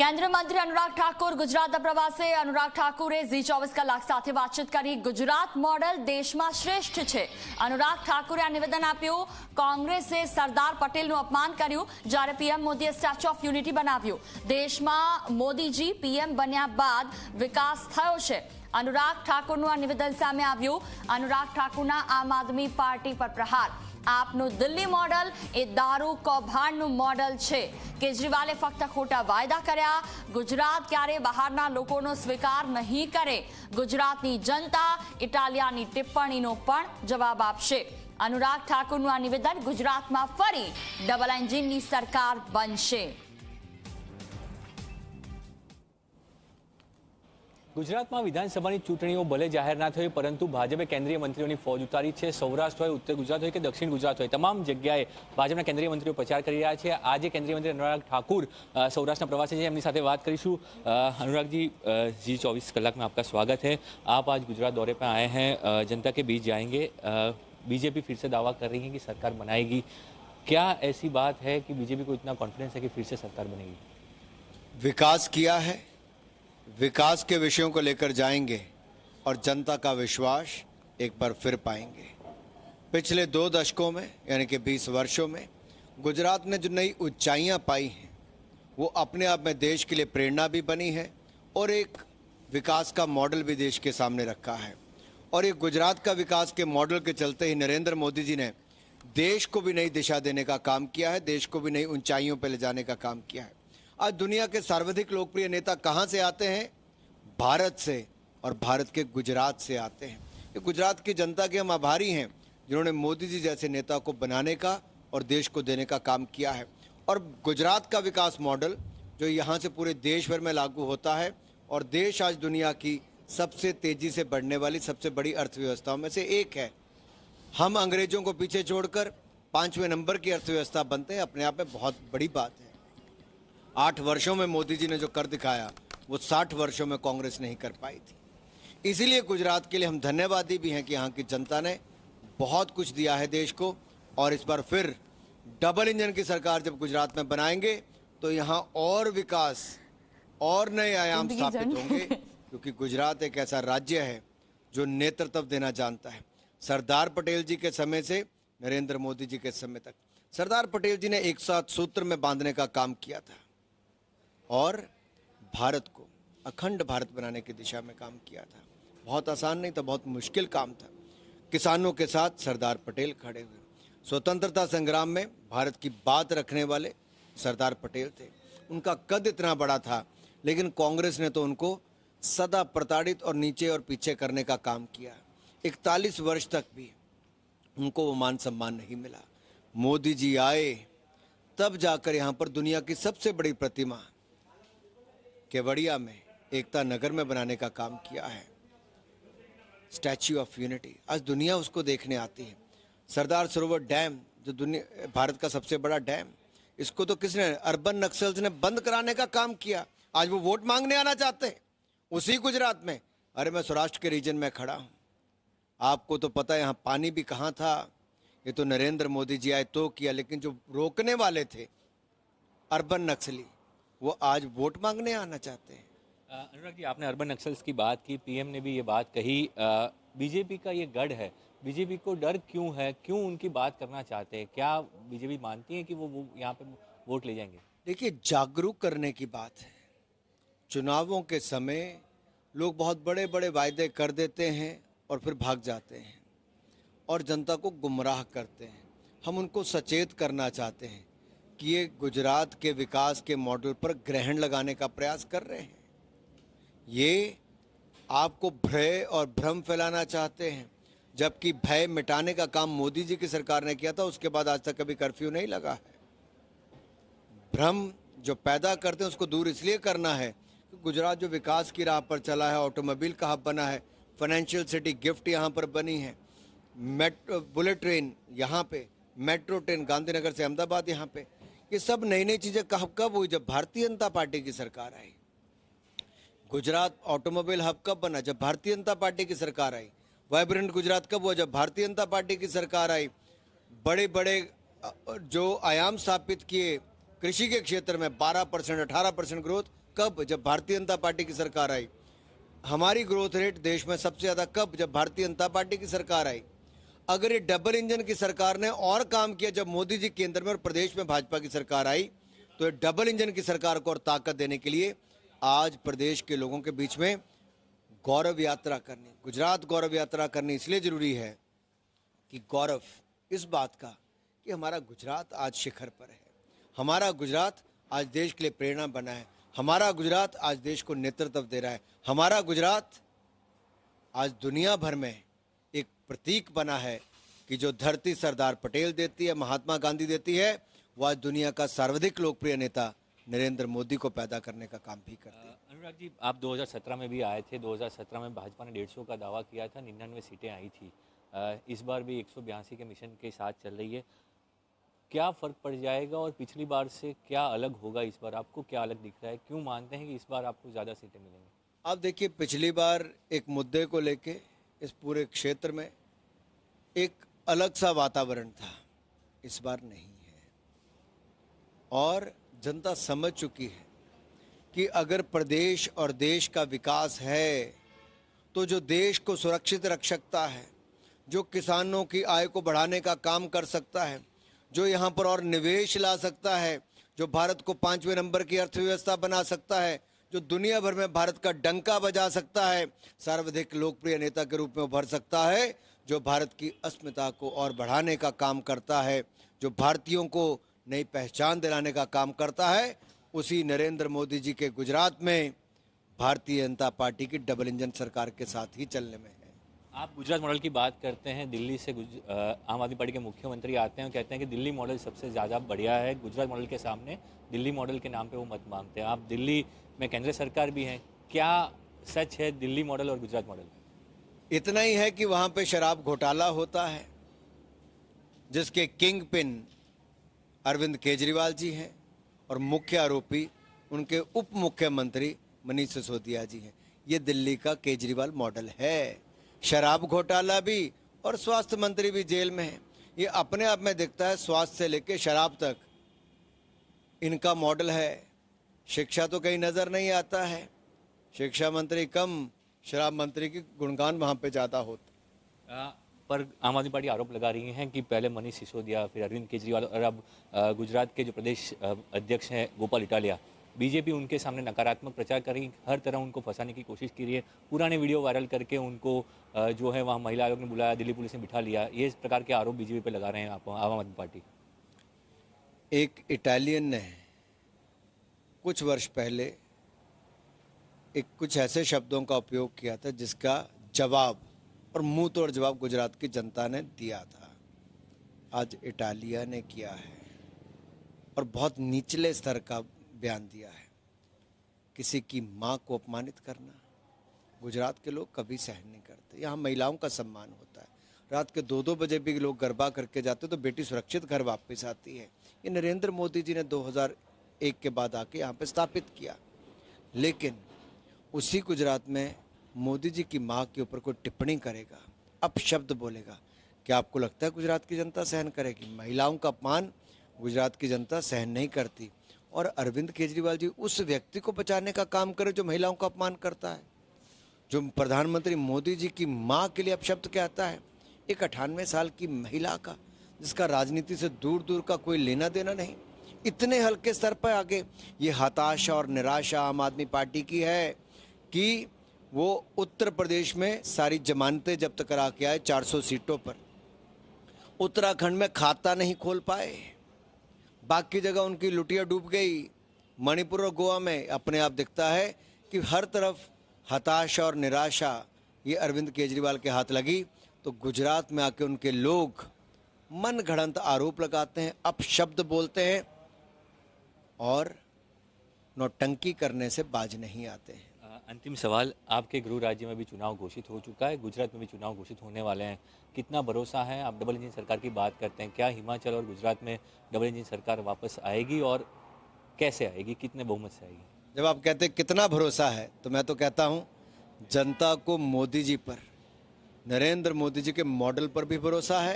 કેન્દ્રીય મંત્રી અનુરાગ ઠાકુર ગુજરાતના પ્રવાસે. અનુરાગ ઠાકુરે ઝી24 કલાક સાથે વાતચીત કરી. ગુજરાત મોડેલ દેશમાં શ્રેષ્ઠ છે. અનુરાગ ઠાકુરે આ નિવેદન આપ્યું. કોંગ્રેસે સરદાર પટેલનું અપમાન કર્યું જ્યારે પીએમ મોદીએ સ્ટેચ્યુ ઓફ યુનિટી બનાવ્યું. દેશમાં મોદીજી પીએમ બન્યા બાદ વિકાસ થયો છે. અનુરાગ ઠાકુરનું આ નિવેદન સામે આવ્યું. અનુરાગ ઠાકુરના આમ આદમી પાર્ટી પર પ્રહાર. આપનું દિલ્હી મોડલ એ દારૂ કૌભાંડનું મોડલ છે. કેજરીવાલે ફક્ત ખોટા વાયદા કર્યા. ગુજરાત ક્યારે બહારના લોકોનો સ્વીકાર નહીં કરે. ગુજરાતની જનતા ઇટાલિયાની ટિપ્પણીનો પણ જવાબ આપશે. અનુરાગ ઠાકુરનું આ નિવેદન ગુજરાતમાં ફરી ડબલ એન્જિનની સરકાર બનશે. ગુજરાતમાં વિધાનસભાની ચૂંટણીઓ ભલે જાહેર ના થઈ પરંતુ ભાજપે કેન્દ્રીય મંત્રીઓની ફોજ ઉતારી છે. સૌરાષ્ટ્ર હોય, ઉત્તર ગુજરાત હોય કે દક્ષિણ ગુજરાત હોય, તમામ જગ્યાએ ભાજપના કેન્દ્રીય મંત્રીઓ પ્રચાર કરી રહ્યા છે. આજે કેન્દ્રીય મંત્રી અનુરાગ ઠાकुर સૌરાષ્ટ્રના પ્રવાસે છે. એમની સાથે વાત કરીશું. अनुराग जी, G24 कलाक में आपका स्वागत है. आप आज गुजरात दौरे पर आए हैं, जनता के बीच जाएंगे. बीजेपी फिर से दावा कर रही है कि सरकार बनाएगी. क्या ऐसी बात है कि बीजेपी को इतना कॉन्फिडेंस है कि फिर से सरकार बनेगी? विकास किया है, विकास के विषयों को लेकर जाएंगे और जनता का विश्वास एक बार फिर पाएंगे. पिछले 2 दशकों में यानी कि 20 वर्षों में गुजरात ने जो नई ऊंचाइयां पाई हैं वो अपने आप में देश के लिए प्रेरणा भी बनी है और एक विकास का मॉडल भी देश के सामने रखा है. और ये गुजरात का विकास के मॉडल के चलते ही नरेंद्र मोदी जी ने देश को भी नई दिशा देने का काम किया है, देश को भी नई ऊंचाइयों पर ले जाने का काम किया है. आज दुनिया के सर्वाधिक लोकप्रिय नेता कहाँ से आते हैं? भारत से, और भारत के गुजरात से आते हैं. ये गुजरात की जनता के हम आभारी हैं जिन्होंने मोदी जी जैसे नेता को बनाने का और देश को देने का काम किया है. और गुजरात का विकास मॉडल जो यहाँ से पूरे देश भर में लागू होता है और देश आज दुनिया की सबसे तेज़ी से बढ़ने वाली सबसे बड़ी अर्थव्यवस्थाओं में से एक है. हम अंग्रेजों को पीछे छोड़कर 5वें नंबर की अर्थव्यवस्था बनते हैं, अपने आप में बहुत बड़ी बात है. 8 वर्षों में मोदी जी ने जो कर दिखाया वो 60 वर्षों में कांग्रेस नहीं कर पाई थी. इसीलिए गुजरात के लिए हम धन्यवादी भी हैं कि यहाँ की जनता ने बहुत कुछ दिया है देश को. और इस बार फिर डबल इंजन की सरकार जब गुजरात में बनाएंगे तो यहाँ और विकास और नए आयाम स्थापित होंगे, क्योंकि गुजरात एक ऐसा राज्य है जो नेतृत्व देना जानता है. सरदार पटेल जी के समय से नरेंद्र मोदी जी के समय तक सरदार पटेल जी ने एक साथ सूत्र में बांधने का काम किया था और भारत को अखंड भारत बनाने की दिशा में काम किया था. बहुत आसान नहीं था, बहुत मुश्किल काम था. किसानों के साथ सरदार पटेल खड़े हुए. स्वतंत्रता संग्राम में भारत की बात रखने वाले सरदार पटेल थे. उनका कद इतना बड़ा था लेकिन कांग्रेस ने तो उनको सदा प्रताड़ित और नीचे और पीछे करने का काम किया. 41 वर्ष तक भी उनको वो मान सम्मान नहीं मिला. मोदी जी आए तब जाकर यहाँ पर दुनिया की सबसे बड़ी प्रतिमा केवड़िया में एकता नगर में बनाने का काम किया है, स्टैच्यू ऑफ यूनिटी. आज दुनिया उसको देखने आती है. सरदार सरोवर डैम जो दुनिया भारत का सबसे बड़ा डैम, इसको तो किसने, अर्बन नक्सल्स ने बंद कराने का काम किया. आज वो वोट मांगने आना चाहते हैं उसी गुजरात में. अरे मैं सौराष्ट्र के रीजन में खड़ा हूँ, आपको तो पता है यहाँ पानी भी कहाँ था. ये तो नरेंद्र मोदी जी आए तो किया, लेकिन जो रोकने वाले थे अर्बन नक्सली वो आज वोट मांगने आना चाहते हैं. अनुराग जी, आपने अर्बन नक्सल्स की बात की, पीएम ने भी ये बात कही. बीजेपी का ये गढ़ है, बीजेपी को डर क्यों है, क्यों उनकी बात करना चाहते हैं? क्या बीजेपी मानती है कि वो यहाँ पे वोट ले जाएंगे? देखिए, जागरूक करने की बात है. चुनावों के समय लोग बहुत बड़े बड़े वायदे कर देते हैं और फिर भाग जाते हैं और जनता को गुमराह करते हैं. हम उनको सचेत करना चाहते हैं कि ये गुजरात के विकास के मॉडल पर ग्रहण लगाने का प्रयास कर रहे हैं. ये आपको भय और भ्रम फैलाना चाहते हैं, जबकि भय मिटाने का काम मोदी जी की सरकार ने किया था. उसके बाद आज तक कभी कर्फ्यू नहीं लगा है. भ्रम जो पैदा करते हैं उसको दूर इसलिए करना है कि गुजरात जो विकास की राह पर चला है, ऑटोमोबाइल का हब बना है, फाइनेंशियल सिटी गिफ्ट यहाँ पर बनी है, मेट्रो बुलेट ट्रेन यहाँ पे, मेट्रो ट्रेन गांधीनगर से अहमदाबाद यहाँ पे, ये सब नई नई चीज़ें कब हुई? जब भारतीय जनता पार्टी की सरकार आई. गुजरात ऑटोमोबाइल हब कब बना? जब भारतीय जनता पार्टी की सरकार आई. वाइब्रेंट गुजरात कब हुआ? जब भारतीय जनता पार्टी की सरकार आई. बड़े बड़े जो आयाम स्थापित किए कृषि के क्षेत्र में 12% 18% ग्रोथ कब? जब भारतीय जनता पार्टी की सरकार आई। हमारी ग्रोथ रेट देश में सबसे ज़्यादा कब? जब भारतीय जनता पार्टी की सरकार आई। अगर ये डबल इंजन की सरकार ने और काम किया जब मोदी जी केंद्र में और प्रदेश में भाजपा की सरकार आई, तो ये डबल इंजन की सरकार को और ताकत देने के लिए आज प्रदेश के लोगों के बीच में गौरव यात्रा करनी, गुजरात गौरव यात्रा करनी इसलिए जरूरी है कि गौरव इस बात का कि हमारा गुजरात आज शिखर पर है, हमारा गुजरात आज देश के लिए प्रेरणा बना है, हमारा गुजरात आज देश को नेतृत्व दे रहा है, हमारा गुजरात आज दुनिया भर में एक प्रतीक बना है कि जो धरती सरदार पटेल देती है, महात्मा गांधी देती है, वो आज दुनिया का सर्वाधिक लोकप्रिय नेता नरेंद्र मोदी को पैदा करने का काम भी करती है। अनुराग जी, आप 2017 में भी आए थे। 2017 में भाजपा ने 150 का दावा किया था, 99 सीटें आई थी। इस बार भी 182 के मिशन के साथ चल रही है। क्या फ़र्क पड़ जाएगा और पिछली बार से क्या अलग होगा इस बार? आपको क्या अलग दिख रहा है? क्यों मानते हैं कि इस बार आपको ज़्यादा सीटें मिलेंगी? आप देखिए, पिछली बार एक मुद्दे को लेके इस पूरे क्षेत्र में एक अलग सा वातावरण था, इस बार नहीं है। और जनता समझ चुकी है कि अगर प्रदेश और देश का विकास है तो जो देश को सुरक्षित रख सकता है, जो किसानों की आय को बढ़ाने का काम कर सकता है, जो यहाँ पर और निवेश ला सकता है, जो भारत को 5वें नंबर की अर्थव्यवस्था बना सकता है, जो दुनिया भर में भारत का डंका बजा सकता है, सर्वाधिक लोकप्रिय नेता के रूप में उभर सकता है, जो भारत की अस्मिता को और बढ़ाने का काम करता है, जो भारतीयों को नई पहचान दिलाने का काम करता है, उसी नरेंद्र मोदी जी के गुजरात में भारतीय जनता पार्टी की डबल इंजन सरकार के साथ ही चलने में है। आप गुजरात मॉडल की बात करते हैं, दिल्ली से आम आदमी पार्टी के मुख्यमंत्री आते हैं और कहते हैं कि दिल्ली मॉडल सबसे ज़्यादा बढ़िया है। गुजरात मॉडल के सामने दिल्ली मॉडल के नाम पे वो मत मांगते हैं। आप दिल्ली में केंद्र सरकार भी हैं, क्या सच है दिल्ली मॉडल और गुजरात मॉडल? इतना ही है कि वहाँ पे शराब घोटाला होता है, जिसके किंग पिन अरविंद केजरीवाल जी हैं और मुख्य आरोपी उनके उप मुख्यमंत्री मनीष सिसोदिया जी हैं। ये दिल्ली का केजरीवाल मॉडल है। शराब घोटाला भी और स्वास्थ्य मंत्री भी जेल में है। ये अपने आप में दिखता है, स्वास्थ्य से लेकर शराब तक इनका मॉडल है। शिक्षा तो कहीं नज़र नहीं आता है, शिक्षा मंत्री कम, शराब मंत्री की गुणगान वहाँ पे ज़्यादा होता। पर आम आदमी पार्टी आरोप लगा रही है कि पहले मनीष सिसोदिया, फिर अरविंद केजरीवाल और अब गुजरात के जो प्रदेश अध्यक्ष हैं गोपाल इटालिया, बीजेपी उनके सामने नकारात्मक प्रचार कर रही, हर तरह उनको फंसाने की कोशिश की रही है। पुराने वीडियो वायरल करके उनको जो है वहाँ महिला आयोग ने बुलाया, दिल्ली पुलिस ने बिठा लिया। ये इस प्रकार के आरोप बीजेपी पे लगा रहे हैं आप आम आदमी पार्टी। एक इटालियन ने कुछ वर्ष पहले कुछ ऐसे शब्दों का उपयोग किया था जिसका जवाब और मुंह तोड़ जवाब गुजरात की जनता ने दिया था। आज इटालिया ने किया है और बहुत निचले स्तर का बयान दिया है। किसी की माँ को अपमानित करना गुजरात के लोग कभी सहन नहीं करते। यहाँ महिलाओं का सम्मान होता है। रात के 2-2 बजे भी लोग गरबा करके जाते तो बेटी सुरक्षित घर वापस आती है। ये नरेंद्र मोदी जी ने 2001 के बाद आके यहाँ पे स्थापित किया। लेकिन उसी गुजरात में मोदी जी की माँ के ऊपर कोई टिप्पणी करेगा, अपशब्द बोलेगा, क्या आपको लगता है गुजरात की जनता सहन करेगी? महिलाओं का अपमान गुजरात की जनता सहन नहीं करती। और अरविंद केजरीवाल जी उस व्यक्ति को बचाने का काम करे जो महिलाओं का अपमान करता है, जो प्रधानमंत्री मोदी जी की माँ के लिए अपशब्द कहता है। एक 98 साल की महिला का, जिसका राजनीति से दूर दूर का कोई लेना देना नहीं, इतने हल्के स्तर पर आगे। ये हताशा और निराशा आम आदमी पार्टी की है कि वो उत्तर प्रदेश में सारी जमानतें जब्त करा के आए 400 सीटों पर, उत्तराखंड में खाता नहीं खोल पाए, बाकी जगह उनकी लुटिया डूब गई। मणिपुर और गोवा में अपने आप दिखता है कि हर तरफ हताशा और निराशा ये अरविंद केजरीवाल के हाथ लगी। तो गुजरात में आके उनके लोग मन गढ़ंत आरोप लगाते हैं, अपशब्द बोलते हैं और नौटंकी करने से बाज नहीं आते हैं। अंतिम सवाल, आपके गृह राज्य में भी चुनाव घोषित हो चुका है, गुजरात में भी चुनाव घोषित होने वाले हैं, कितना भरोसा है? आप डबल इंजन सरकार की बात करते हैं, क्या हिमाचल और गुजरात में डबल इंजन सरकार वापस आएगी और कैसे आएगी, कितने बहुमत से आएगी? जब आप कहते हैं कितना भरोसा है, तो मैं तो कहता हूँ जनता को मोदी जी पर, नरेंद्र मोदी जी के मॉडल पर भी भरोसा है